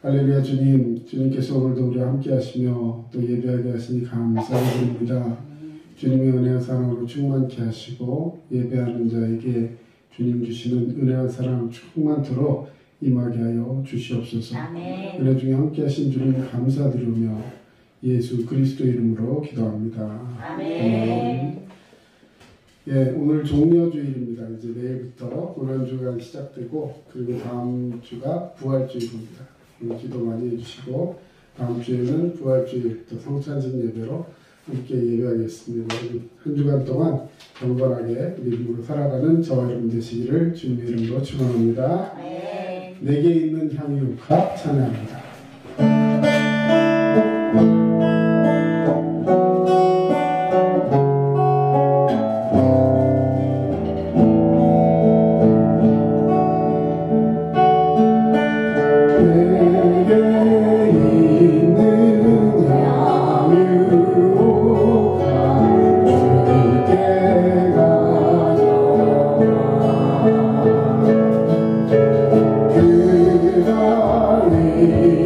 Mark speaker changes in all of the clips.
Speaker 1: 할렐루야. 주님께서 오늘도 우리와 함께 하시며 또 예배하게 하시니 감사드립니다. 주님의 은혜와 사랑으로 충만케 하시고 예배하는 자에게 주님 주시는 은혜와 사랑 충만토록 임하게 하여 주시옵소서. 아멘. 은혜 중에 함께 하신 주님 감사드리며 예수 그리스도 이름으로 기도합니다. 아멘. 예, 오늘 종려주일입니다. 이제 내일부터 고난주가 시작되고 그리고 다음 주가 부활주일입니다. 오늘 기도 많이 해주시고 다음 주에는 부활주일 또 성찬식 예배로 함께 예배하겠습니다. 한 주간 동안 경건하게 믿음으로 살아가는 저와 여러분 되시기를 주님의 이름으로 축원합니다. 내게 있는 향유가 찬양합니다.
Speaker 2: Hallelujah.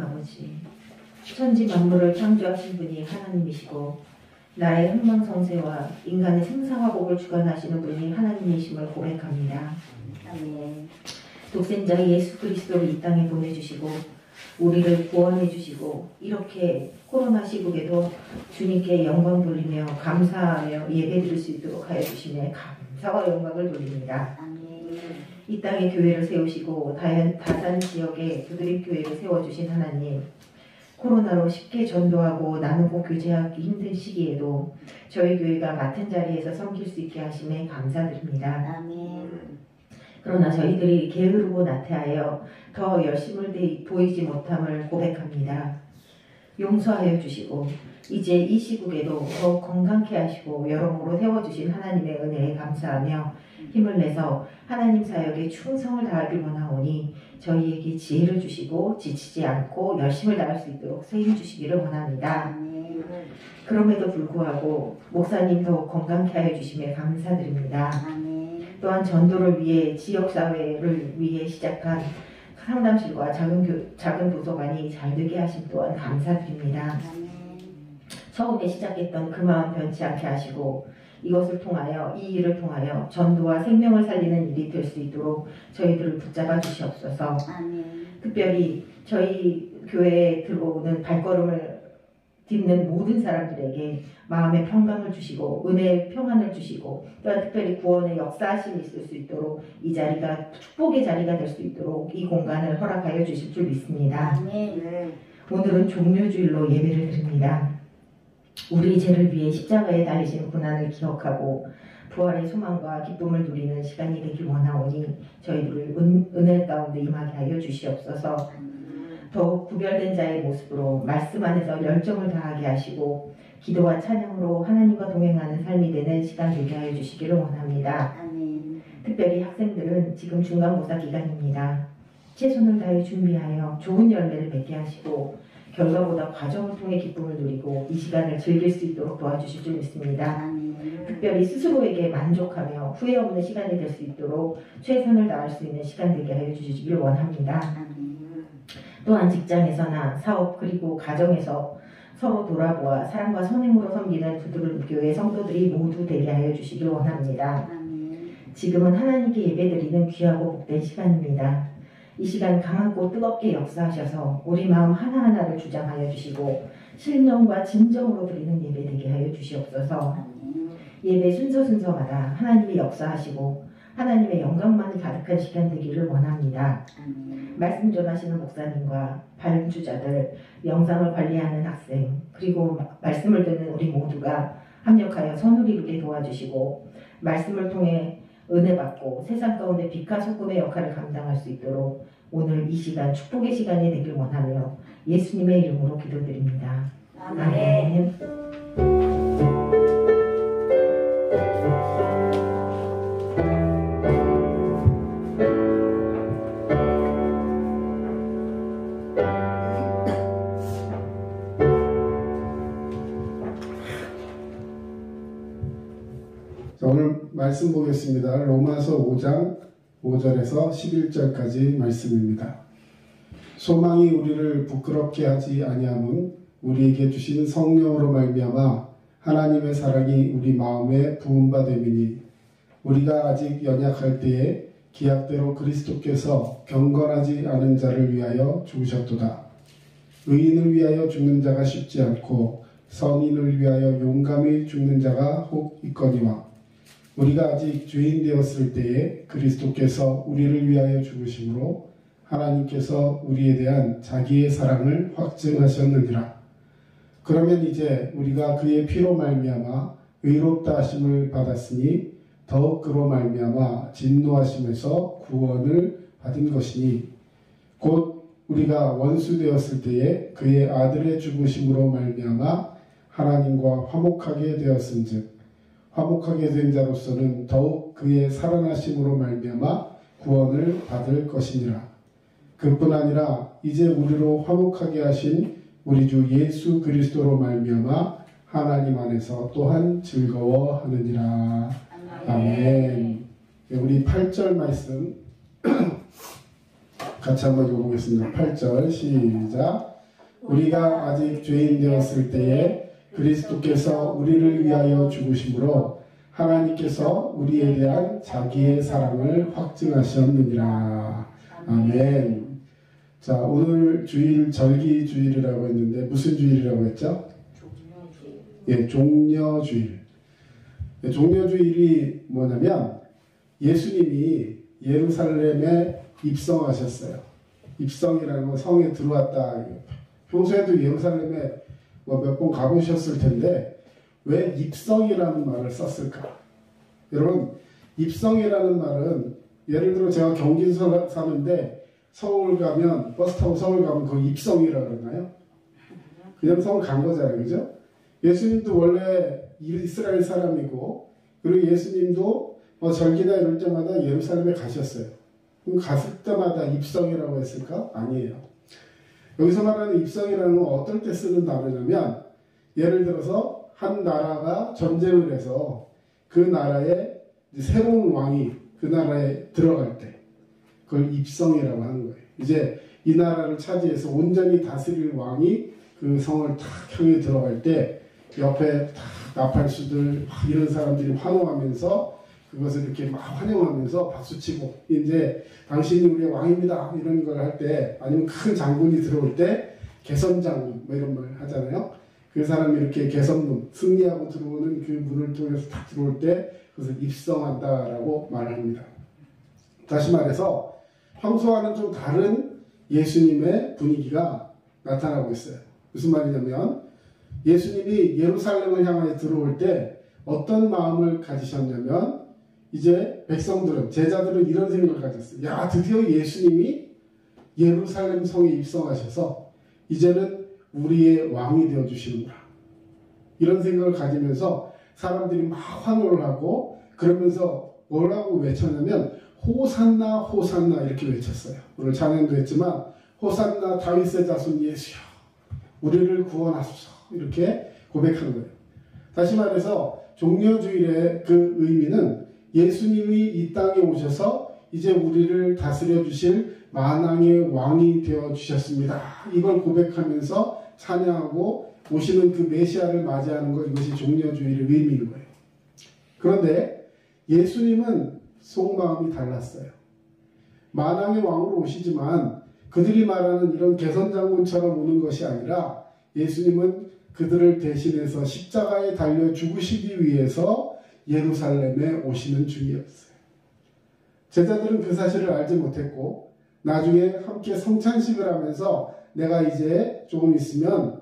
Speaker 2: 아버지, 천지 만물을 창조하신 분이 하나님이시고 나의 흥망성쇠와 인간의 생사화복을 주관하시는 분이 하나님이심을 고백합니다. 아멘. 독생자 예수 그리스도를 이 땅에 보내주시고 우리를 구원해 주시고 이렇게 코로나 시국에도 주님께 영광 돌리며 감사하며 예배드릴 수 있도록 하여 주시며 감사와 영광을 돌립니다. 아멘. 이 땅에 교회를 세우시고 다산 지역에 부드림 교회를 세워주신 하나님, 코로나로 쉽게 전도하고 나누고 교제하기 힘든 시기에도 저희 교회가 맡은 자리에서 섬길 수 있게 하심에 감사드립니다. 아멘. 그러나 저희들이 게으르고 나태하여 더 열심을 보이지 못함을 고백합니다. 용서하여 주시고 이제 이 시국에도 더 건강케 하시고 여러모로 세워주신 하나님의 은혜에 감사하며 힘을 내서 하나님 사역에 충성을 다하길 원하오니 저희에게 지혜를 주시고 지치지 않고 열심을 다할 수 있도록 세임 주시기를 원합니다. 그럼에도 불구하고 목사님 더욱 건강케 하여 주심에 감사드립니다. 또한 전도를 위해 지역사회를 위해 시작한 상담실과 작은 도서관이 잘되게 하심 또한 감사드립니다. 처음에 시작했던 그 마음 변치 않게 하시고 이것을 통하여 이 일을 통하여 전도와 생명을 살리는 일이 될 수 있도록 저희들을 붙잡아 주시옵소서. 특별히 저희 교회에 들어오는 발걸음을 딛는 모든 사람들에게 마음의 평강을 주시고 은혜의 평안을 주시고 또한 특별히 구원의 역사하심이 있을 수 있도록 이 자리가 축복의 자리가 될 수 있도록 이 공간을 허락하여 주실 줄 믿습니다. 오늘은 종료주일로 예배를 드립니다. 우리 죄를 위해 십자가에 달리신 고난을 기억하고 부활의 소망과 기쁨을 누리는 시간이 되길 원하오니 저희들을 은혜 가운데 임하게 하여 주시옵소서. 더욱 구별된 자의 모습으로 말씀 안에서 열정을 다하게 하시고 기도와 찬양으로 하나님과 동행하는 삶이 되는 시간 되게 하여 주시기를 원합니다. 특별히 학생들은 지금 중간고사 기간입니다. 최선을 다해 준비하여 좋은 열매를 맺게 하시고 결과보다 과정을 통해 기쁨을 누리고 이 시간을 즐길 수 있도록 도와주실 줄 믿습니다. 특별히 스스로에게 만족하며 후회 없는 시간이 될 수 있도록 최선을 다할 수 있는 시간 되게 하여 주시길 원합니다. 또한 직장에서나 사업 그리고 가정에서 서로 돌아보아 사랑과 선행으로 섬기는 부드러운 교회 성도들이 모두 되게 하여 주시길 원합니다. 지금은 하나님께 예배드리는 귀하고 복된 시간입니다. 이 시간 강하고 뜨겁게 역사하셔서 우리 마음 하나하나를 주장하여 주시고 신령과 진정으로 드리는 예배 되게 하여 주시옵소서. 예배 순서마다 하나님이 역사하시고 하나님의 영광만이 가득한 시간 되기를 원합니다. 말씀 전하시는 목사님과 발주자들, 영상을 관리하는 학생, 그리고 말씀을 듣는 우리 모두가 합력하여 선을 이루게 도와주시고 말씀을 통해 은혜 받고 세상 가운데 빛과 소금의 역할을 감당할 수 있도록 오늘 이 시간 축복의 시간이 되길 원하며 예수님의 이름으로 기도드립니다. 아멘.
Speaker 1: 오늘 말씀 보겠습니다. 로마서 5장 5절에서 11절까지 말씀입니다. 소망이 우리를 부끄럽게 하지 아니함은 우리에게 주신 성령으로 말미암아 하나님의 사랑이 우리 마음에 부은 바 됨이니 우리가 아직 연약할 때에 기약대로 그리스도께서 경건하지 않은 자를 위하여 죽으셨도다. 의인을 위하여 죽는 자가 쉽지 않고 선인을 위하여 용감히 죽는 자가 혹 있거니와 우리가 아직 죄인 되었을 때에 그리스도께서 우리를 위하여 죽으심으로 하나님께서 우리에 대한 자기의 사랑을 확증하셨느니라. 그러면 이제 우리가 그의 피로 말미암아 의롭다 하심을 받았으니 더욱 그로 말미암아 진노하심에서 구원을 받은 것이니 곧 우리가 원수 되었을 때에 그의 아들의 죽으심으로 말미암아 하나님과 화목하게 되었은즉 화목하게 된 자로서는 더욱 그의 살아나심으로 말미암아 구원을 받을 것이니라. 그뿐 아니라 이제 우리로 화목하게 하신 우리 주 예수 그리스도로 말미암아 하나님 안에서 또한 즐거워하느니라. 아멘. 우리 8절 말씀 같이 한번 읽어보겠습니다. 8절 시작. 우리가 아직 죄인 되었을 때에 그리스도께서 우리를 위하여 죽으심으로 하나님께서 우리에 대한 자기의 사랑을 확증하셨느니라. 아멘. 자, 오늘 주일 절기 주일이라고 했는데 무슨 주일이라고 했죠?
Speaker 2: 종려주일.
Speaker 1: 예, 종려주일. 예, 종려주일이 뭐냐면 예수님이 예루살렘에 입성하셨어요. 입성이라는 건 성에 들어왔다. 평소에도 예루살렘에 뭐 몇 번 가보셨을 텐데 왜 입성이라는 말을 썼을까? 여러분, 입성이라는 말은 예를 들어 제가 경기도 사는데 서울 가면 버스 타고 서울 가면 그 입성이라고 그러나요? 그냥 서울 간 거잖아요. 그죠? 예수님도 원래 이스라엘 사람이고 그리고 예수님도 절기나 이럴 때마다 예루살렘에 가셨어요. 그럼 갔을 때마다 입성이라고 했을까? 아니에요. 여기서 말하는 입성이라는 건 어떨 때 쓰는 단어냐면 예를 들어서 한 나라가 전쟁을 해서 그 나라에 새로운 왕이 그 나라에 들어갈 때 그걸 입성이라고 하는 거예요. 이제 이 나라를 차지해서 온전히 다스릴 왕이 그 성을 탁 향해 들어갈 때 옆에 탁 나팔수들 이런 사람들이 환호하면서 그것을 이렇게 막 환영하면서 박수치고 이제 당신이 우리의 왕입니다 이런 걸 할 때 아니면 큰 장군이 들어올 때 개선장군 뭐 이런 말 하잖아요. 그 사람이 이렇게 개선문 승리하고 들어오는 그 문을 통해서 딱 들어올 때 그것을 입성한다라고 말합니다. 다시 말해서 평소와는 좀 다른 예수님의 분위기가 나타나고 있어요. 무슨 말이냐면 예수님이 예루살렘을 향해 들어올 때 어떤 마음을 가지셨냐면 이제 백성들은 제자들은 이런 생각을 가졌어요. 야, 드디어 예수님이 예루살렘 성에 입성하셔서 이제는 우리의 왕이 되어주시는구나. 이런 생각을 가지면서 사람들이 막 환호를 하고 그러면서 뭐라고 외쳤냐면 호산나 호산나 이렇게 외쳤어요. 오늘 찬양도 했지만 호산나 다윗의 자손 예수여 우리를 구원하소서 이렇게 고백하는 거예요. 다시 말해서 종려주일의 그 의미는 예수님이 이 땅에 오셔서 이제 우리를 다스려 주실 만왕의 왕이 되어 주셨습니다. 이걸 고백하면서 찬양하고 오시는 그 메시아를 맞이하는 것, 이것이 종려주일의 의미인 거예요. 그런데 예수님은 속마음이 달랐어요. 만왕의 왕으로 오시지만 그들이 말하는 이런 개선장군처럼 오는 것이 아니라 예수님은 그들을 대신해서 십자가에 달려 죽으시기 위해서 예루살렘에 오시는 중이었어요. 제자들은 그 사실을 알지 못했고 나중에 함께 성찬식을 하면서 내가 이제 조금 있으면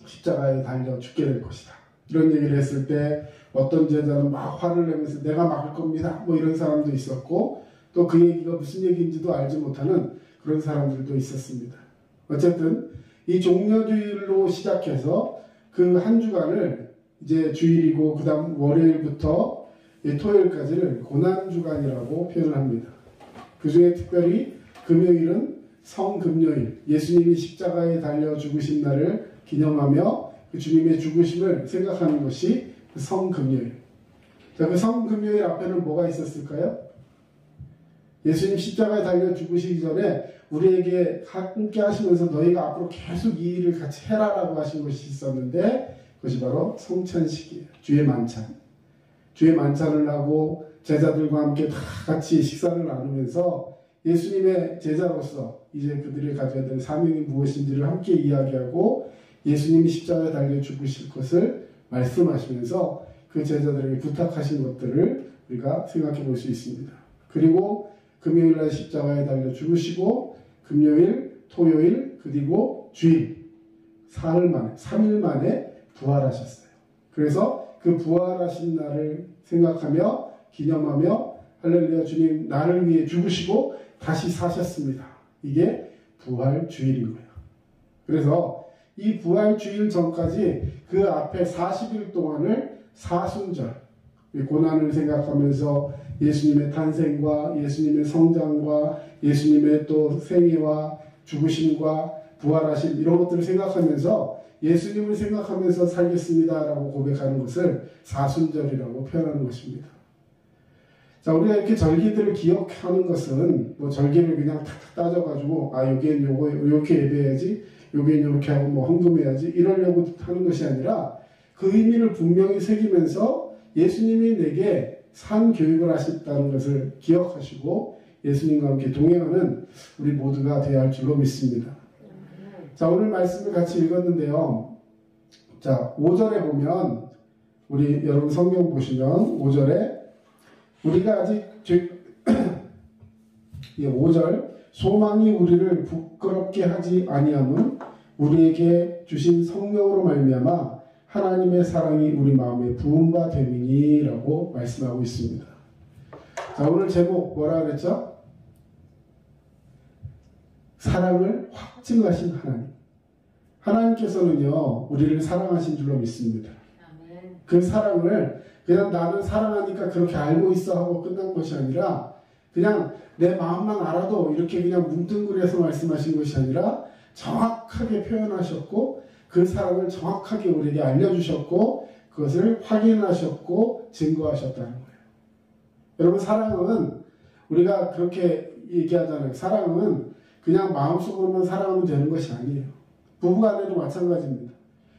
Speaker 1: 십자가에 달려 죽게 될 것이다. 이런 얘기를 했을 때 어떤 제자는 막 화를 내면서 내가 막을 겁니다. 뭐 이런 사람도 있었고 또 그 얘기가 무슨 얘기인지도 알지 못하는 그런 사람들도 있었습니다. 어쨌든 이 종려주일로 시작해서 그 한 주간을 이제 주일이고 그 다음 월요일부터 토요일까지를 고난주간이라고 표현을 합니다. 그 중에 특별히 금요일은 성금요일, 예수님이 십자가에 달려 죽으신 날을 기념하며 그 주님의 죽으심을 생각하는 것이 그 성금요일. 자, 그 성금요일 앞에는 뭐가 있었을까요? 예수님 십자가에 달려 죽으시기 전에 우리에게 함께 하시면서 너희가 앞으로 계속 이 일을 같이 해라라고 하신 것이 있었는데 그것이 바로 성찬식이에요. 주의 만찬. 주의 만찬을 하고 제자들과 함께 다 같이 식사를 나누면서 예수님의 제자로서 이제 그들이 가져야 될 사명이 무엇인지를 함께 이야기하고 예수님이 십자가에 달려 죽으실 것을 말씀하시면서 그 제자들에게 부탁하신 것들을 우리가 생각해 볼 수 있습니다. 그리고 금요일날 십자가에 달려 죽으시고 금요일, 토요일, 그리고 주일 사흘 만에 3일 만에 부활하셨어요. 그래서 그 부활하신 날을 생각하며 기념하며 할렐루야 주님 나를 위해 죽으시고 다시 사셨습니다. 이게 부활주일인 거예요. 그래서 이 부활주일 전까지 그 앞에 40일 동안을 사순절 고난을 생각하면서 예수님의 탄생과 예수님의 성장과 예수님의 또 생애와 죽으심과 부활하심 이런 것들을 생각하면서 예수님을 생각하면서 살겠습니다라고 고백하는 것을 사순절이라고 표현하는 것입니다. 자, 우리가 이렇게 절기들을 기억하는 것은 뭐 절기를 그냥 탁탁 따져가지고 여기엔 요거 이렇게 예배해야지 요게 이렇게 하고 뭐 헌금해야지 이러려고 하는 것이 아니라 그 의미를 분명히 새기면서 예수님이 내게 산 교육을 하셨다는 것을 기억하시고 예수님과 함께 동행하는 우리 모두가 되어야 할 줄로 믿습니다. 자, 오늘 말씀을 같이 읽었는데요. 자, 5절에 보면 우리 여러분 성경 보시면 5절에 우리가 아직 5절 소망이 우리를 부끄럽게 하지 아니함은 우리에게 주신 성령으로 말미암아 하나님의 사랑이 우리 마음에 부은 바 됨이니라고 말씀하고 있습니다. 자, 오늘 제목 뭐라 그랬죠? 사랑을 확증하신 하나님. 하나님께서는요 우리를 사랑하신 줄로 믿습니다. 그 사랑을 그냥 나는 사랑하니까 그렇게 알고 있어 하고 끝난 것이 아니라 그냥 내 마음만 알아도 이렇게 그냥 뭉뚱그려서 말씀하신 것이 아니라 정확하게 표현하셨고 그 사랑을 정확하게 우리에게 알려주셨고 그것을 확인하셨고 증거하셨다는 거예요. 여러분, 사랑은 우리가 그렇게 얘기하잖아요. 사랑은 그냥 마음속으로만 사랑하면 되는 것이 아니에요. 부부간에도 마찬가지입니다.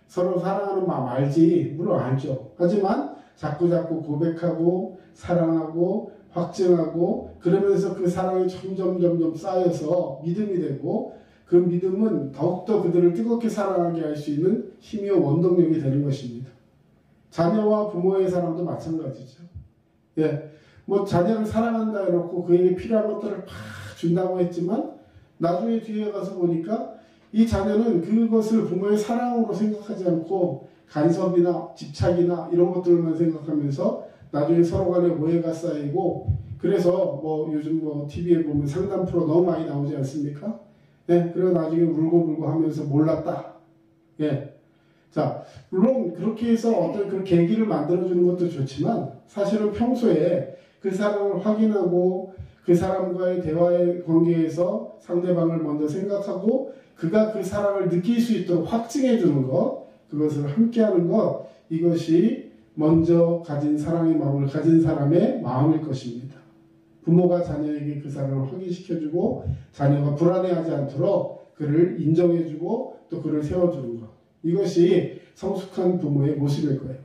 Speaker 1: 서로 사랑하는 마음 알지? 물론 알죠. 하지만 자꾸자꾸 고백하고 사랑하고 확증하고 그러면서 그 사랑이 점점 쌓여서 믿음이 되고 그 믿음은 더욱더 그들을 뜨겁게 사랑하게 할 수 있는 힘이요 원동력이 되는 것입니다. 자녀와 부모의 사랑도 마찬가지죠. 예, 뭐 자녀를 사랑한다 해놓고 그에게 필요한 것들을 막 준다고 했지만 나중에 뒤에 가서 보니까 이 자녀는 그것을 부모의 사랑으로 생각하지 않고 간섭이나 집착이나 이런 것들만 생각하면서 나중에 서로 간에 오해가 쌓이고 그래서 뭐 요즘 뭐 TV에 보면 상담 프로 너무 많이 나오지 않습니까? 예, 그리고 나중에 울고 하면서 몰랐다. 예. 자, 물론 그렇게 해서 어떤 그 계기를 만들어주는 것도 좋지만 사실은 평소에 그 사람을 확인하고 그 사람과의 대화의 관계에서 상대방을 먼저 생각하고 그가 그 사랑을 느낄 수 있도록 확증해 주는 것, 그것을 함께하는 것, 이것이 먼저 가진 사랑의 마음을 가진 사람의 마음일 것입니다. 부모가 자녀에게 그 사랑을 확인시켜주고 자녀가 불안해하지 않도록 그를 인정해주고 또 그를 세워주는 것, 이것이 성숙한 부모의 모습일 거예요.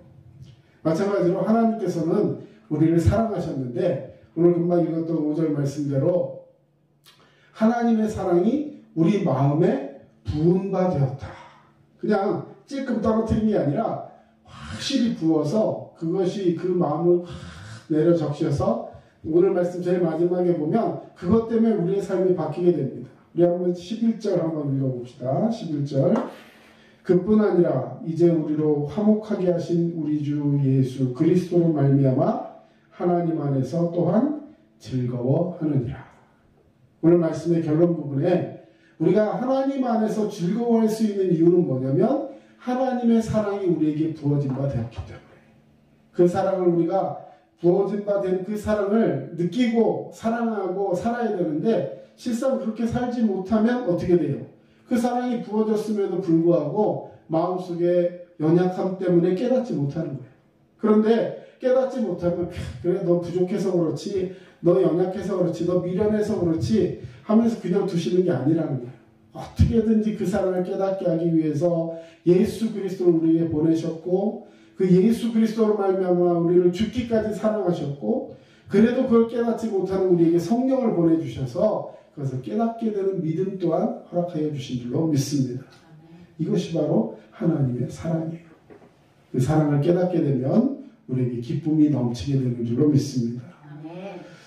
Speaker 1: 마찬가지로 하나님께서는 우리를 사랑하셨는데 오늘 금방 읽었던 5절 말씀대로 하나님의 사랑이 우리 마음에 부은 바 되었다. 그냥 찔끔 떨어뜨린 게 아니라 확실히 부어서 그것이 그 마음을 내려 적셔서 오늘 말씀 제일 마지막에 보면 그것 때문에 우리의 삶이 바뀌게 됩니다. 우리 한번 11절 한번 읽어봅시다. 11절 그뿐 아니라 이제 우리로 화목하게 하신 우리 주 예수 그리스도로 말미암아 하나님 안에서 또한 즐거워하느니라. 오늘 말씀의 결론 부분에 우리가 하나님 안에서 즐거워할 수 있는 이유는 뭐냐면 하나님의 사랑이 우리에게 부어진 바 되었기 때문에 그 사랑을 우리가 부어진 바 된 그 사랑을 느끼고 사랑하고 살아야 되는데 실상 그렇게 살지 못하면 어떻게 돼요? 그 사랑이 부어졌음에도 불구하고 마음속에 연약함 때문에 깨닫지 못하는 거예요. 그런데 깨닫지 못하면 그래 너 부족해서 그렇지 너 연약해서 그렇지 너 미련해서 그렇지 하면서 그냥 두시는 게 아니라는 거예요. 어떻게든지 그 사랑을 깨닫게 하기 위해서 예수 그리스도를 우리에게 보내셨고 그 예수 그리스도로 말미암아 우리를 죽기까지 사랑하셨고 그래도 그걸 깨닫지 못하는 우리에게 성령을 보내주셔서 그것을 깨닫게 되는 믿음 또한 허락하여 주신 줄로 믿습니다. 이것이 바로 하나님의 사랑이에요. 그 사랑을 깨닫게 되면 우리에게 기쁨이 넘치게 되는 줄로 믿습니다.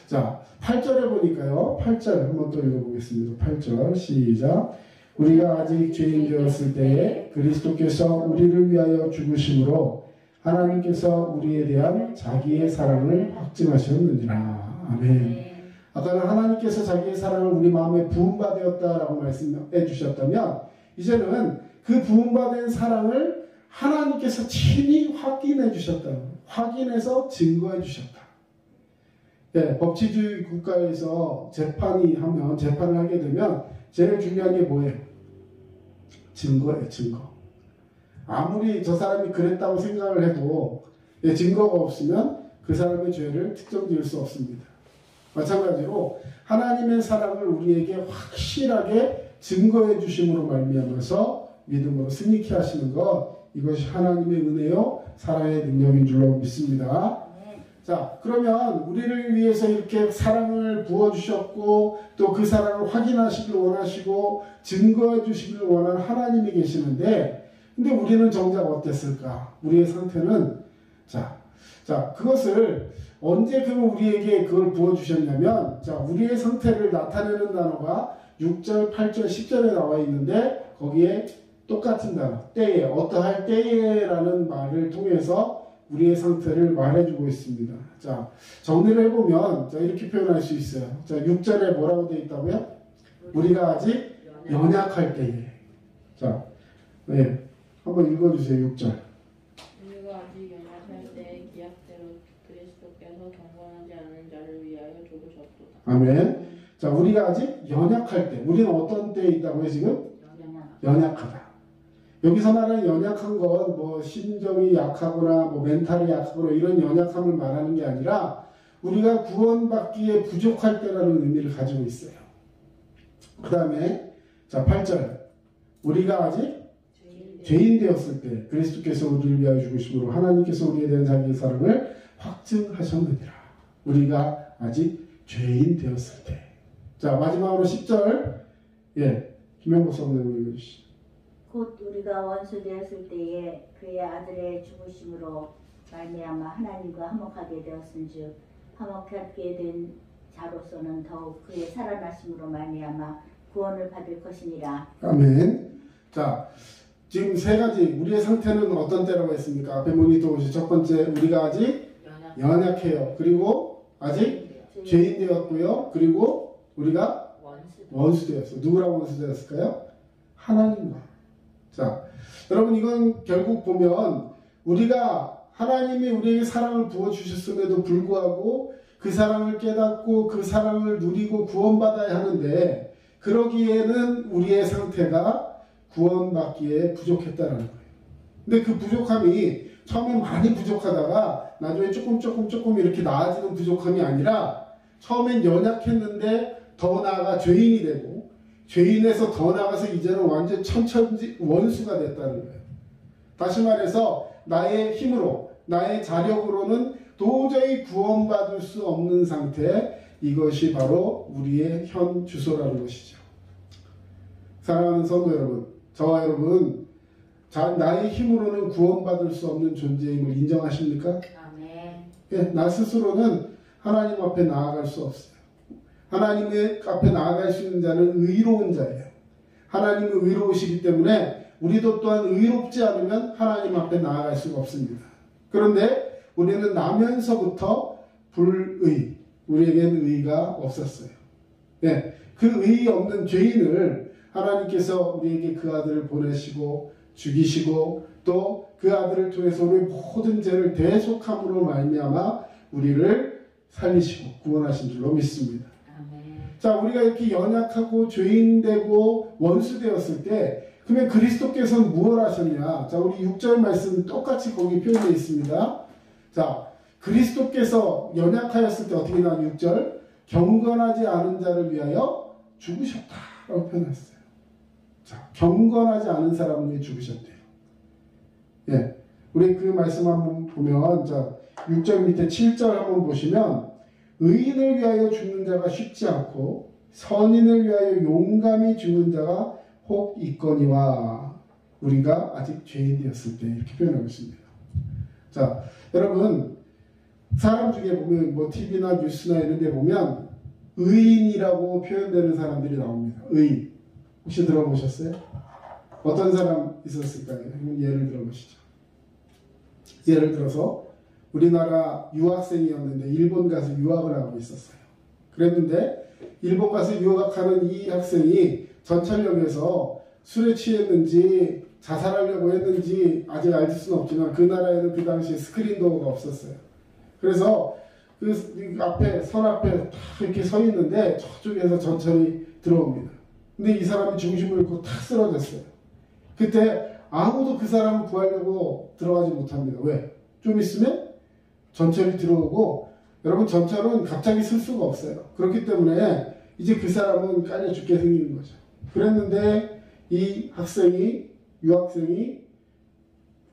Speaker 1: 자, 8절에 보니까요. 8절 한번 또 읽어보겠습니다. 8절 시작. 우리가 아직 죄인 되었을 때에 그리스도께서 우리를 위하여 죽으심으로 하나님께서 우리에 대한 자기의 사랑을 확증하셨느니라. 아멘. 아까는 하나님께서 자기의 사랑을 우리 마음에 부음받았다라고 말씀해 주셨다면 이제는 그 부음받은 사랑을 하나님께서 친히 확인해 주셨다. 확인해서 증거해 주셨다. 예, 법치주의 국가에서 재판을 하게 되면 제일 중요한 게 뭐예요? 증거예요, 증거. 아무리 저 사람이 그랬다고 생각을 해도 증거가 없으면 그 사람의 죄를 특정지을 수 없습니다. 마찬가지로 하나님의 사랑을 우리에게 확실하게 증거해 주심으로 말미암아서 믿음으로 승리케 하시는 것, 이것이 하나님의 은혜요 사랑의 능력인 줄로 믿습니다. 자, 그러면 우리를 위해서 이렇게 사랑을 부어주셨고 또 그 사랑을 확인하시길 원하시고 증거해 주시길 원하는 하나님이 계시는데, 근데 우리는 정작 어땠을까? 우리의 상태는 자, 그것을 언제 그럼 우리에게 그걸 부어주셨냐면, 자, 우리의 상태를 나타내는 단어가 6절, 8절, 10절에 나와 있는데 거기에 똑같은 단어, 때에, 어떠할 때에라는 말을 통해서 우리의 상태를 말해주고 있습니다. 자, 정리를 해보면, 자, 이렇게 표현할 수 있어요. 자, 6절에 뭐라고 되어 있다고요? 우리가 아직 연약할 때에. 자, 네. 한번 읽어주세요, 6절.
Speaker 3: 우리가 아직 연약할 때에 기약대로 그리스도께서 경건하지 않은 자를 위하여 죽으셨도다.
Speaker 1: 아멘. 자, 우리가 아직 연약할 때. 우리는 어떤 때에 있다고요, 지금? 연약하다. 여기서 말하는 연약한 건 뭐 심정이 약하거나 뭐 멘탈이 약하거나 이런 연약함을 말하는 게 아니라 우리가 구원받기에 부족할 때라는 의미를 가지고 있어요. 그 다음에 자 8절, 우리가 아직 죄인 되었을 때 그리스도께서 우리를 위하여 죽으심으로 하나님께서 우리에 대한 자기의 사랑을 확증하셨느니라. 우리가 아직 죄인 되었을 때. 자, 마지막으로 10절, 예, 김영복 선생님 읽어주시죠.
Speaker 4: 곧 우리가 원수 되었을 때에 그의 아들의 죽으심으로 말미암아 하나님과 화목하게 되었은즉 화목하게 된 자로서는 더욱 그의 살아나심으로 말미암아 구원을 받을 것이니라.
Speaker 1: 아멘. 자, 지금 세 가지 우리의 상태는 어떤 때라고 했습니까? 앞에 모니터 보시죠. 첫 번째, 우리가 아직 연약해요. 그리고 아직 죄인 되었고요. 그리고 우리가 원수 되었어요. 누구랑 원수 되었을까요? 하나님과. 자, 여러분, 이건 결국 보면 우리가 하나님이 우리에게 사랑을 부어주셨음에도 불구하고 그 사랑을 깨닫고 그 사랑을 누리고 구원받아야 하는데, 그러기에는 우리의 상태가 구원받기에 부족했다는 거예요. 근데 그 부족함이 처음에 많이 부족하다가 나중에 조금 이렇게 나아지는 부족함이 아니라, 처음엔 연약했는데 더 나아가 죄인이 되고, 죄인에서 더 나아가서 이제는 완전 천천지 원수가 됐다는 거예요. 다시 말해서 나의 힘으로, 나의 자력으로는 도저히 구원받을 수 없는 상태, 이것이 바로 우리의 현 주소라는 것이죠. 사랑하는 성도 여러분, 저와 여러분, 나의 힘으로는 구원받을 수 없는 존재임을 인정하십니까?
Speaker 4: 아멘.
Speaker 1: 예, 나 스스로는 하나님 앞에 나아갈 수 없어요. 하나님의 앞에 나아갈 수 있는 자는 의로운 자예요. 하나님은 의로우시기 때문에 우리도 또한 의롭지 않으면 하나님 앞에 나아갈 수가 없습니다. 그런데 우리는 나면서부터 불의, 우리에게는 의가 없었어요. 네, 그 의의 없는 죄인을 하나님께서 우리에게 그 아들을 보내시고 죽이시고 또 그 아들을 통해서 우리의 모든 죄를 대속함으로 말미암아 우리를 살리시고 구원하신 줄로 믿습니다. 자, 우리가 이렇게 연약하고 죄인되고 원수되었을 때, 그러면 그리스도께서는 무엇을 하셨냐? 자, 우리 6절 말씀 똑같이 거기 표현되어 있습니다. 자, 그리스도께서 연약하였을 때 어떻게 나와? 6절, 경건하지 않은 자를 위하여 죽으셨다라고 표현했어요. 자, 경건하지 않은 사람을 위해 죽으셨대요. 예, 우리 그 말씀 한번 보면, 자, 6절 밑에 7절 한번 보시면, 의인을 위하여 죽는 자가 쉽지 않고 선인을 위하여 용감히 죽는 자가 혹 있거니와 우리가 아직 죄인 되었을 때, 이렇게 표현하고 있습니다. 자, 여러분, 사람 중에 보면 뭐 TV나 뉴스나 이런 데 보면 의인이라고 표현되는 사람들이 나옵니다. 의인. 혹시 들어보셨어요? 어떤 사람 있었을까요? 예를 들어보시죠. 예를 들어서 우리나라 유학생이었는데 일본 가서 유학을 하고 있었어요. 그랬는데 일본 가서 유학하는 이 학생이 전철역에서 술에 취했는지 자살하려고 했는지 아직 알 수는 없지만 그 나라에는 그 당시에 스크린 도어가 없었어요. 그래서 그 앞에, 선 앞에 탁 이렇게 서 있는데 저쪽에서 전철이 들어옵니다. 근데 이 사람이 중심을 잃고 탁 쓰러졌어요. 그때 아무도 그 사람을 구하려고 들어가지 못합니다. 왜? 좀 있으면 전철이 들어오고, 여러분, 전철은 갑자기 쓸 수가 없어요. 그렇기 때문에 이제 그 사람은 깔려 죽게 생기는 거죠. 그랬는데 이 유학생이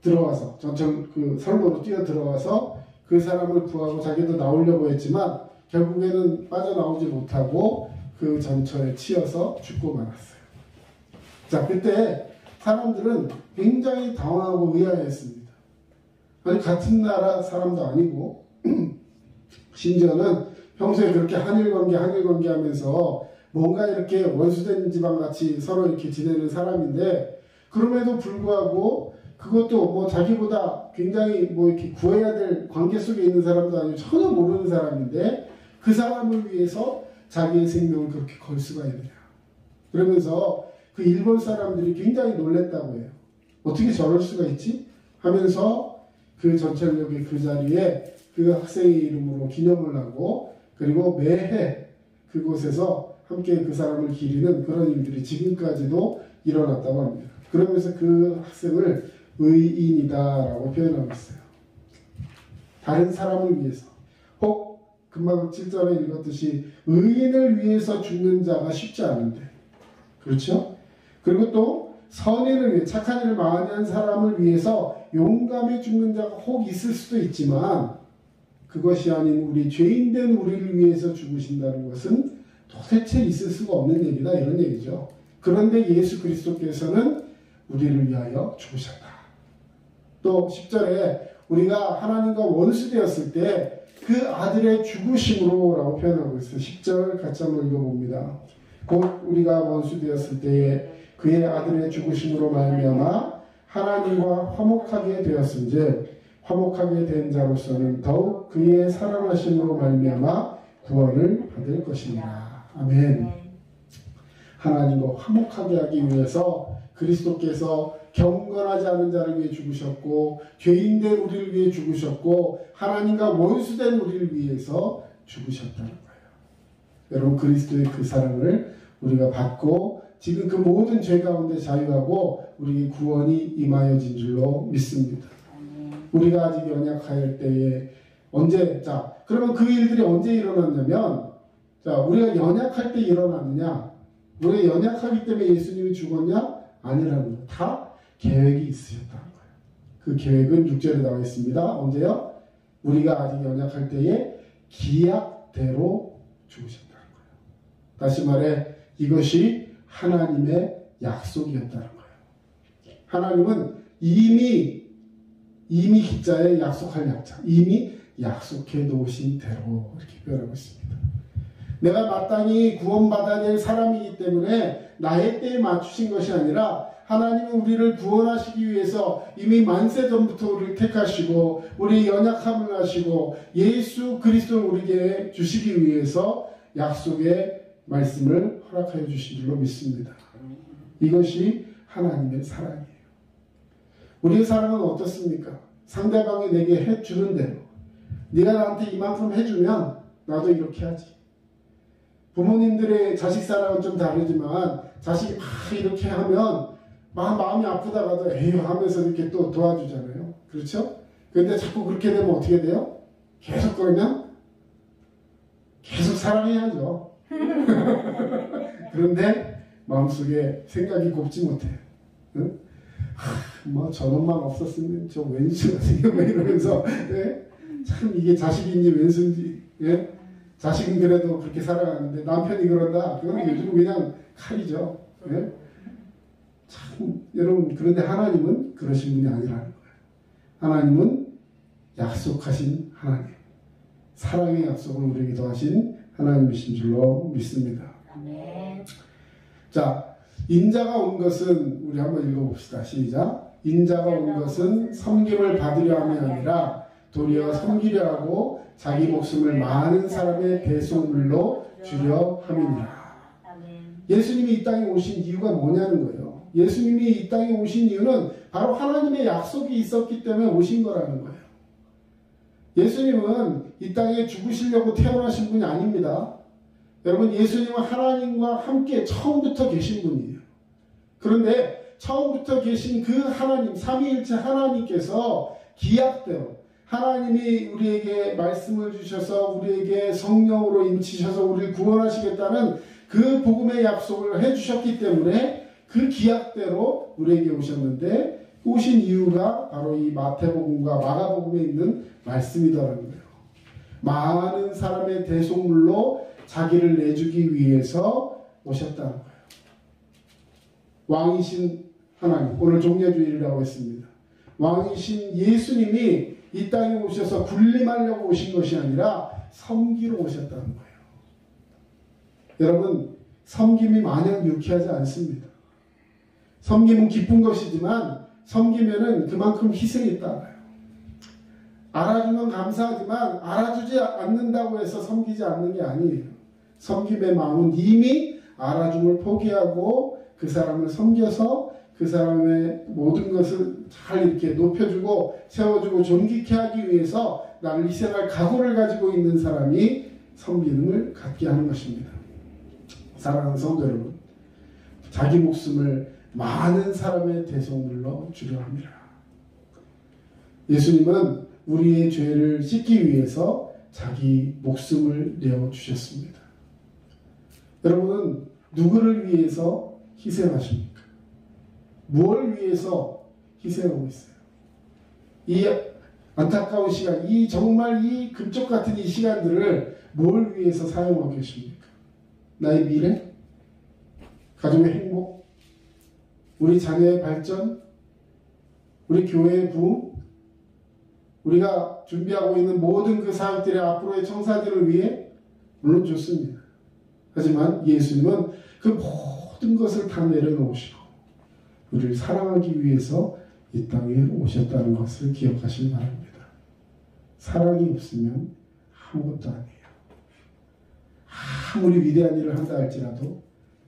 Speaker 1: 들어와서 전철 그 선로로 뛰어 들어와서 그 사람을 구하고 자기도 나오려고 했지만 결국에는 빠져나오지 못하고 그 전철에 치여서 죽고 말았어요. 자, 그때 사람들은 굉장히 당황하고 의아해했습니다. 아니, 같은 나라 사람도 아니고 심지어는 평소에 그렇게 한일 관계 하면서 뭔가 이렇게 원수된 집안 같이 서로 이렇게 지내는 사람인데, 그럼에도 불구하고 그것도 뭐 자기보다 굉장히 뭐 이렇게 구해야 될 관계 속에 있는 사람도 아니고 전혀 모르는 사람인데 그 사람을 위해서 자기의 생명을 그렇게 걸 수가 있느냐. 그러면서 그 일본 사람들이 굉장히 놀랬다고 해요. 어떻게 저럴 수가 있지? 하면서 그 전철역의 그 자리에 그 학생의 이름으로 기념을 하고, 그리고 매해 그곳에서 함께 그 사람을 기리는 그런 일들이 지금까지도 일어났다고 합니다. 그러면서 그 학생을 의인이다라고 표현하고 있어요. 다른 사람을 위해서, 혹 금방 7절에 읽었듯이 의인을 위해서 죽는 자가 쉽지 않은데, 그렇죠? 그리고 또 선인을 위해, 착한 일을 많이 한 사람을 위해서 용감히 죽는 자가 혹 있을 수도 있지만, 그것이 아닌 우리 죄인된 우리를 위해서 죽으신다는 것은 도대체 있을 수가 없는 얘기다, 이런 얘기죠. 그런데 예수 그리스도께서는 우리를 위하여 죽으셨다. 또 10절에 우리가 하나님과 원수 되었을 때 그 아들의 죽으심으로 라고 표현하고 있어요. 10절 같이 한번 읽어봅니다. 곧 우리가 원수 되었을 때에 그의 아들의 죽으심으로 말미암아 하나님과 화목하게 되었은즉 화목하게 된 자로서는 더욱 그의 사랑하심으로 말미암아 구원을 받을 것입니다. 아멘. 하나님과 화목하게 하기 위해서 그리스도께서 경건하지 않은 자를 위해 죽으셨고, 죄인된 우리를 위해 죽으셨고, 하나님과 원수된 우리를 위해서 죽으셨다는 거예요. 여러분, 그리스도의 그 사랑을 우리가 받고 지금 그 모든 죄 가운데 자유하고 우리 구원이 임하여진 줄로 믿습니다. 우리가 아직 연약할 때에 언제, 자, 그러면 그 일들이 언제 일어났냐면, 자, 우리가 연약할 때 일어났느냐? 우리가 연약하기 때문에 예수님이 죽었냐? 아니라는 거. 다 계획이 있으셨다는 거예요. 그 계획은 6절에 나와 있습니다. 언제요? 우리가 아직 연약할 때에 기약대로 죽으셨다는 거예요. 다시 말해 이것이 하나님의 약속이었다는 거예요. 하나님은 이미 기자에 약속할 약자, 이미 약속해 놓으신 대로 이렇게 표현하고 있습니다. 내가 마땅히 구원받아야 될 사람이기 때문에 나의 때에 맞추신 것이 아니라 하나님은 우리를 구원하시기 위해서 이미 만세 전부터 우리를 택하시고 우리 연약함을 아시고 예수 그리스도를 우리에게 주시기 위해서 약속의 말씀을 허락하여 주신 줄로 믿습니다. 이것이 하나님의 사랑이에요. 우리의 사랑은 어떻습니까? 상대방이 내게 해주는 대로, 네가 나한테 이만큼 해주면 나도 이렇게 하지. 부모님들의 자식 사랑은 좀 다르지만 자식이 막 이렇게 하면 마음이 아프다가도 에휴 하면서 이렇게 또 도와주잖아요. 그렇죠? 그런데 자꾸 그렇게 되면 어떻게 돼요? 계속 그러면 계속 사랑해야죠. 그런데 마음속에 생각이 곱지 못해요. 응? 뭐 저놈만 없었으면 저 왼수 같은 경우 이러면서 예? 참 이게 자식인지 왼수인지 예? 자식은 그래도 그렇게 살아가는데 남편이 그런다. 그건 요즘 그냥 칼이죠. 예? 참 여러분, 그런데 하나님은 그러신 분이 아니라는 거예요. 하나님은 약속하신 하나님, 사랑의 약속을 우리에게 더하신 하나님이신 줄로 믿습니다.
Speaker 4: 아멘.
Speaker 1: 자, 인자가 온 것은 우리 한번 읽어봅시다. 시작. 인자가 온 것은 섬김을 받으려 함이 아니라 도리어 섬기려 하고 자기 목숨을 많은 사람의 배송물로 주려 함이니라. 예수님이 이 땅에 오신 이유가 뭐냐는 거예요. 예수님이 이 땅에 오신 이유는 바로 하나님의 약속이 있었기 때문에 오신 거라는 거예요. 예수님은 이 땅에 죽으시려고 태어나신 분이 아닙니다. 여러분, 예수님은 하나님과 함께 처음부터 계신 분이에요. 그런데 처음부터 계신 그 하나님, 삼위일체 하나님께서 기약대로 하나님이 우리에게 말씀을 주셔서 우리에게 성령으로 임치셔서 우리를 구원하시겠다는 그 복음의 약속을 해주셨기 때문에 그 기약대로 우리에게 오셨는데, 오신 이유가 바로 이 마태복음과 마가복음에 있는 말씀이더라는 거예요. 많은 사람의 대속물로 자기를 내주기 위해서 오셨다는 거예요. 왕이신 하나님, 오늘 종려주일이라고 했습니다. 왕이신 예수님이 이 땅에 오셔서 군림하려고 오신 것이 아니라 섬기러 오셨다는 거예요. 여러분, 섬김이 마냥 유쾌하지 않습니다. 섬김은 기쁜 것이지만 섬기면은 그만큼 희생이 따라요. 알아주면 감사하지만 알아주지 않는다고 해서 섬기지 않는 게 아니에요. 섬김의 마음은 이미 알아줌을 포기하고 그 사람을 섬겨서 그 사람의 모든 것을 잘 이렇게 높여주고 세워주고 존귀케 하기 위해서 나를 희생할 각오를 가지고 있는 사람이 섬기능을 갖게 하는 것입니다. 사랑하는 성도 여러분, 자기 목숨을 많은 사람의 대속물로 주려 합니다. 예수님은 우리의 죄를 씻기 위해서 자기 목숨을 내어주셨습니다. 여러분은 누구를 위해서 희생하십니까? 무엇을 위해서 희생하고 있어요? 이 안타까운 시간, 정말 이 금쪽 같은 이 시간들을 뭘 위해서 사용하고 계십니까? 나의 미래? 가족의 행복? 우리 자녀의 발전? 우리 교회의 부흥? 우리가 준비하고 있는 모든 그 사역들의 앞으로의 청사들을 위해? 물론 좋습니다. 하지만 예수님은 그 모든 것을 다 내려놓으시고 우리를 사랑하기 위해서 이 땅에 오셨다는 것을 기억하시기 바랍니다. 사랑이 없으면 아무것도 아니에요. 아무리 위대한 일을 한다 할지라도,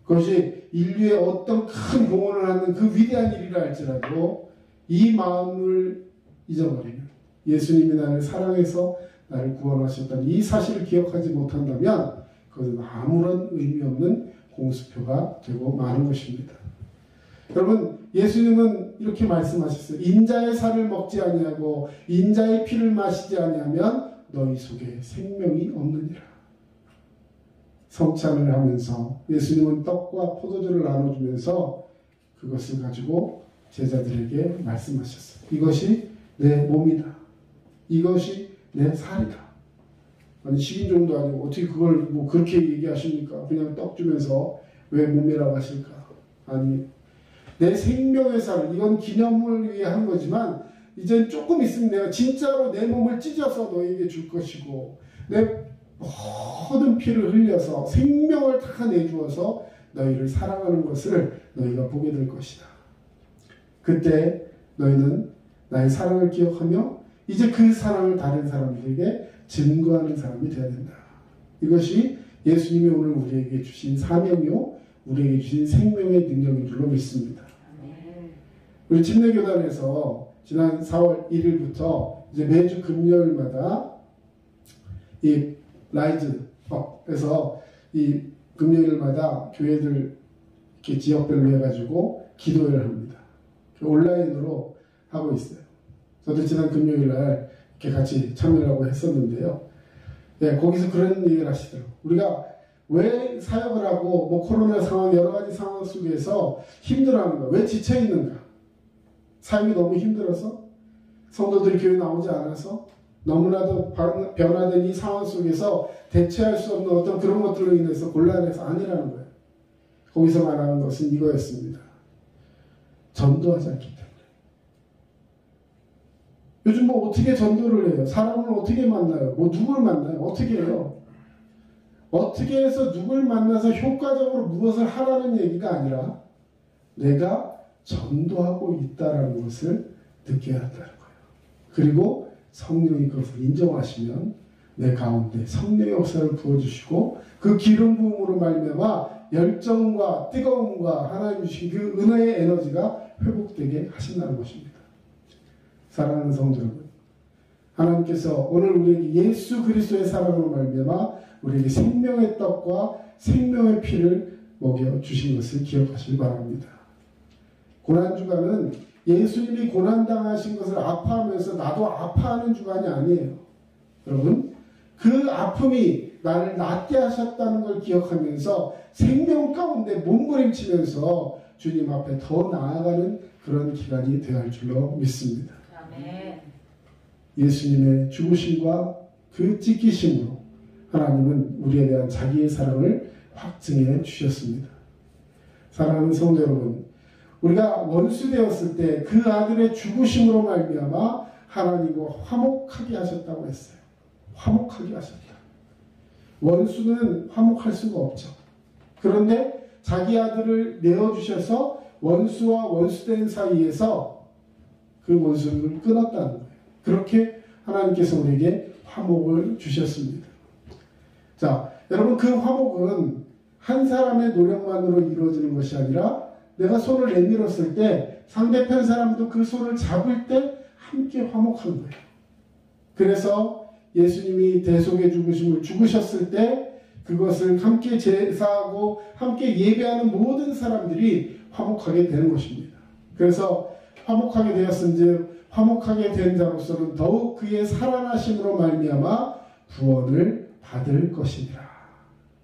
Speaker 1: 그것이 인류의 어떤 큰 공헌을 하는 그 위대한 일이라 할지라도 이 마음을 잊어버리면, 예수님이 나를 사랑해서 나를 구원하셨다는 이 사실을 기억하지 못한다면 그것은 아무런 의미 없는 공수표가 되고 마는 것입니다. 여러분, 예수님은 이렇게 말씀하셨어요. 인자의 살을 먹지 아니하고 인자의 피를 마시지 아니하면 너희 속에 생명이 없느니라. 성찬을 하면서 예수님은 떡과 포도주를 나눠주면서 그것을 가지고 제자들에게 말씀하셨어요. 이것이 내 몸이다. 이것이 내 살이다. 아니, 식인종도 아니고 어떻게 그걸 뭐 그렇게 얘기하십니까? 그냥 떡 주면서 왜 몸이라고 하실까? 아니, 내 생명의 살, 이건 기념을 위해 한 거지만 이제 조금 있으면 내가 진짜로 내 몸을 찢어서 너에게 줄 것이고 내 모든 피를 흘려서 생명을 다 내주어서 너희를 사랑하는 것을 너희가 보게 될 것이다. 그때 너희는 나의 사랑을 기억하며 이제 그 사랑을 다른 사람들에게 증거하는 사람이 되어야 된다. 이것이 예수님이 오늘 우리에게 주신 사명이요, 우리에게 주신 생명의 능력인 줄로 믿습니다. 우리 침례교단에서 지난 4월 1일부터 이제 매주 금요일마다 이 라이즈업에서 이 금요일마다 교회들 이렇게 지역별로 해가지고 기도회를 합니다. 온라인으로 하고 있어요. 저도 지난 금요일날 이렇게 같이 참여하고 했었는데요. 네, 거기서 그런 얘기를 하시더라고요. 우리가 왜 사역을 하고 뭐 코로나 상황 여러 가지 상황 속에서 힘들어하는가? 왜 지쳐있는가? 삶이 너무 힘들어서? 성도들이 교회 나오지 않아서? 너무나도 변화된 이 상황 속에서 대체할 수 없는 어떤 그런 것들로 인해서 곤란해서 아니라는 거예요. 거기서 말하는 것은 이거였습니다. 전도하지 않기 때문에. 요즘 뭐 어떻게 전도를 해요? 사람을 어떻게 만나요? 뭐 누굴 만나요? 어떻게 해요? 어떻게 해서 누굴 만나서 효과적으로 무엇을 하라는 얘기가 아니라 내가 전도하고 있다는 것을 느껴야 한다는 거예요. 그리고 성령이 그것을 인정하시면 내 가운데 성령의 역사를 부어주시고 그 기름 부음으로 말미암아 열정과 뜨거움과 하나님 주신 그 은혜의 에너지가 회복되게 하신다는 것입니다. 사랑하는 성도 여러분, 하나님께서 오늘 우리에게 예수 그리스도의 사랑으로 말미암아 우리에게 생명의 떡과 생명의 피를 먹여주신 것을 기억하시기 바랍니다. 고난주간은 예수님이 고난당하신 것을 아파하면서 나도 아파하는 주간이 아니에요. 여러분, 그 아픔이 나를 낫게 하셨다는 걸 기억하면서 생명 가운데 몸부림치면서 주님 앞에 더 나아가는 그런 기간이 되어야 할 줄로 믿습니다.
Speaker 2: 아멘.
Speaker 1: 예수님의 죽으심과 그 찢기심으로 하나님은 우리에 대한 자기의 사랑을 확증해 주셨습니다. 사랑하는 성도 여러분, 우리가 원수 되었을 때 그 아들의 죽으심으로 말미암아 하나님과 화목하게 하셨다고 했어요. 화목하게 하셨다. 원수는 화목할 수가 없죠. 그런데 자기 아들을 내어주셔서 원수와 원수된 사이에서 그 원수를 끊었다는 거예요. 그렇게 하나님께서 우리에게 화목을 주셨습니다. 자, 여러분, 그 화목은 한 사람의 노력만으로 이루어지는 것이 아니라 내가 손을 내밀었을 때 상대편 사람도 그 손을 잡을 때 함께 화목한 거예요. 그래서 예수님이 대속의 죽으심을 죽으셨을 때 그것을 함께 제사하고 함께 예배하는 모든 사람들이 화목하게 되는 것입니다. 그래서 화목하게 되었은즉 화목하게 된 자로서는 더욱 그의 살아나심으로 말미암아 구원을 받을 것이니라.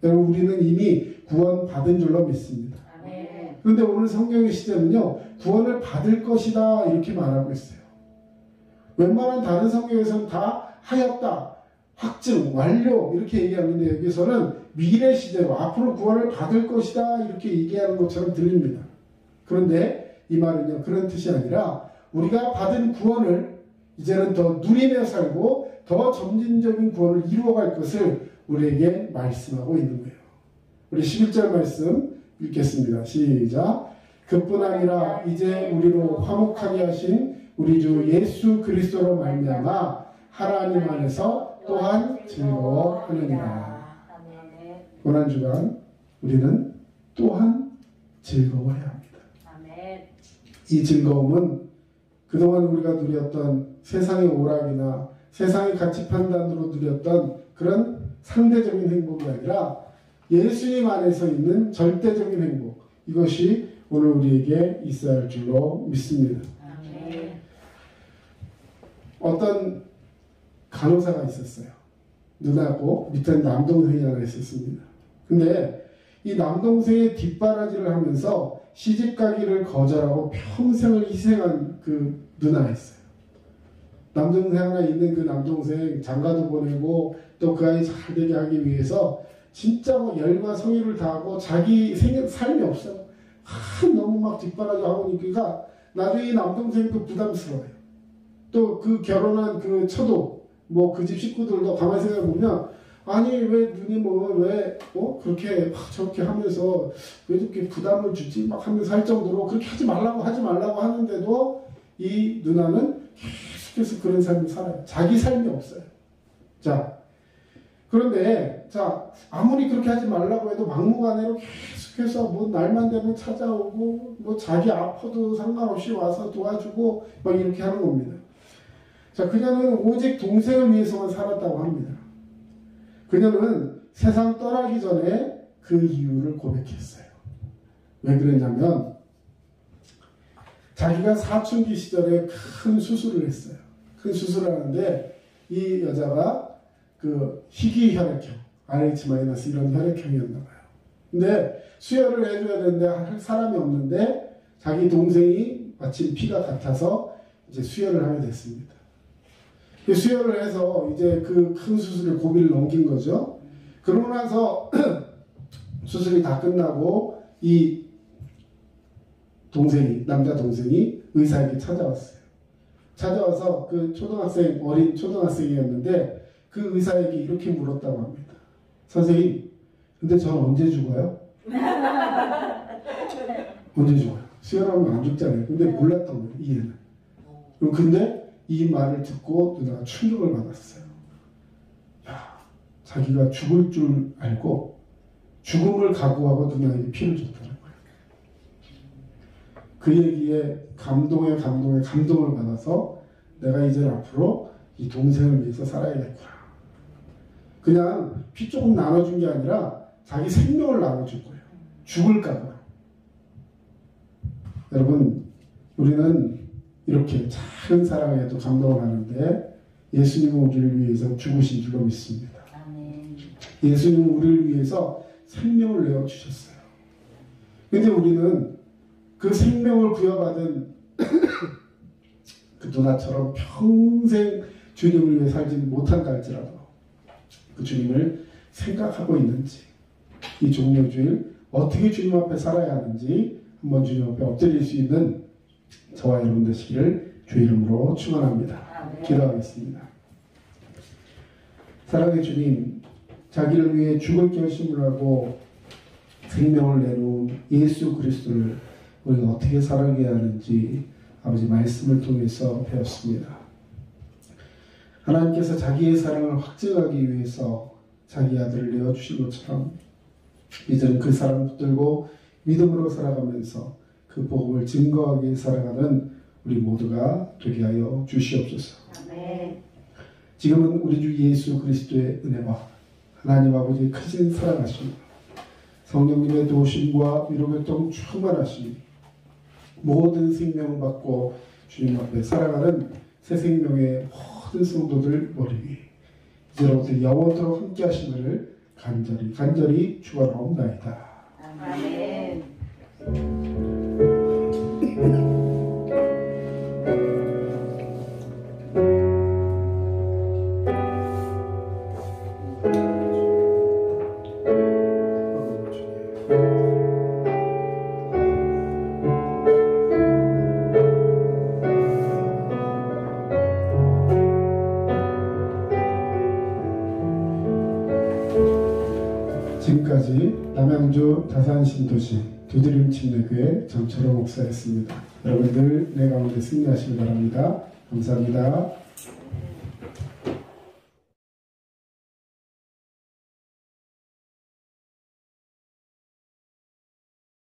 Speaker 1: 여러분, 우리는 이미 구원받은 줄로 믿습니다.
Speaker 2: 아멘.
Speaker 1: 그런데 오늘 성경의 시제는요, 구원을 받을 것이다 이렇게 말하고 있어요. 웬만한 다른 성경에서는 다 하였다, 확증, 완료 이렇게 얘기하는데 여기서는 미래 시제로 앞으로 구원을 받을 것이다 이렇게 얘기하는 것처럼 들립니다. 그런데 이 말은요, 그런 뜻이 아니라 우리가 받은 구원을 이제는 더 누리며 살고 더 점진적인 구원을 이루어갈 것을 우리에게 말씀하고 있는 거예요. 우리 11절 말씀 읽겠습니다. 시작. 그뿐 아니라 이제 우리로 화목하게 하신 우리 주 예수 그리스도로 말미암아 하나님 안에서 또한 즐거워하느니라. 고난 주간 우리는 또한 즐거워해야 합니다. 이 즐거움은 그동안 우리가 누렸던 세상의 오락이나 세상의 가치 판단으로 누렸던 그런 상대적인 행복이 아니라 예수님 안에서 있는 절대적인 행복, 이것이 오늘 우리에게 있어야 할 줄로 믿습니다.
Speaker 2: 아멘.
Speaker 1: 어떤 간호사가 있었어요. 누나고 밑에 남동생이 하나 있었습니다. 근데 이 남동생의 뒷바라지를 하면서 시집가기를 거절하고 평생을 희생한 그 누나가 있어요. 남동생 하나 있는 그 남동생 장가도 보내고 또 그 아이 잘 되게 하기 위해서 진짜 뭐 열과 성의를 다하고 자기 삶이 없어요. 너무 막 뒷바라지 하고 니까 나중에 이 남동생도 부담스러워요. 또 그 결혼한 그 처도 뭐 그 집 식구들도 가만히 생각해 보면 아니 왜 누님은 왜 그렇게 저렇게 하면서 왜 이렇게 부담을 주지 막 하면서 할 정도로 그렇게 하지 말라고 하는데도 이 누나는 계속해서 그런 삶을 살아요. 자기 삶이 없어요. 자, 그런데 자 아무리 그렇게 하지 말라고 해도 막무가내로 계속해서 뭐 날만 되면 찾아오고 뭐 자기 아파도 상관없이 와서 도와주고 막 이렇게 하는 겁니다. 자, 그녀는 오직 동생을 위해서만 살았다고 합니다. 그녀는 세상 떠나기 전에 그 이유를 고백했어요. 왜 그랬냐면 자기가 사춘기 시절에 큰 수술을 했어요. 큰 수술을 하는데 이 여자가 그 희귀혈액형, RH- 이런 혈액형이었나 봐요. 근데 수혈을 해줘야 되는데 할 사람이 없는데 자기 동생이 마침 피가 같아서 이제 수혈을 하게 됐습니다. 수혈을 해서 이제 그 큰 수술을 고비를 넘긴 거죠. 그러고 나서 수술이 다 끝나고 이 남자 동생이 의사에게 찾아왔어요. 찾아와서 그 어린 초등학생이었는데 그 의사에게 이렇게 물었다고 합니다. 선생님, 근데 저는 언제 죽어요? 언제 죽어요? 수혈하면 안 죽잖아요. 근데 몰랐던 거예요, 이해는. 근데 이 말을 듣고 누나가 충격을 받았어요. 야, 자기가 죽을 줄 알고 죽음을 각오하고 누나에게 피를 줬다는 거예요. 그 얘기에 감동을 받아서 내가 이제 앞으로 이 동생을 위해서 살아야겠구나. 그냥 피 조금 나눠준 게 아니라 자기 생명을 나눠줄 거예요. 죽을까 봐. 여러분, 우리는 이렇게 작은 사랑에도 감동을 하는데 예수님은 우리를 위해서 죽으신 줄로 믿습니다. 예수님은 우리를 위해서 생명을 내어주셨어요. 근데 우리는 그 생명을 부여받은 그 누나처럼 평생 주님을 위해 살지 못한다 할지라도 그 주님을 생각하고 있는지, 이 종료주일 어떻게 주님 앞에 살아야 하는지 한번 주님 앞에 엎드릴 수 있는 저와 여러분 되시기를 주 이름으로 축원합니다. 기도하겠습니다. 사랑의 주님, 자기를 위해 죽을 결심을 하고 생명을 내놓은 예수 그리스도를 우리가 어떻게 살아가야 하는지 아버지 말씀을 통해서 배웠습니다. 하나님께서 자기의 사랑을 확증하기 위해서 자기 아들을 내어주신 것처럼 이제는 그 사랑 붙들고 믿음으로 살아가면서 그 복음을 증거하기 위해 살아가는 우리 모두가 되게 하여 주시옵소서.
Speaker 2: 아멘.
Speaker 1: 지금은 우리 주 예수 그리스도의 은혜와 하나님 아버지의 크신 사랑하심, 성령님의 도우심과 위로교통 충만하심, 모든 생명을 받고 주님 앞에 살아가는 새 생명의 모든 성도들 머리 위에 이제로부터 영원토록 함께 하시기를 간절히 축원하옵나이다.
Speaker 2: 아멘.
Speaker 1: 지금까지 남양주 다산신도시 두드림 침례교회 정철호 목사였습니다. 여러분들 내 가운데 승리하시기 바랍니다. 감사합니다.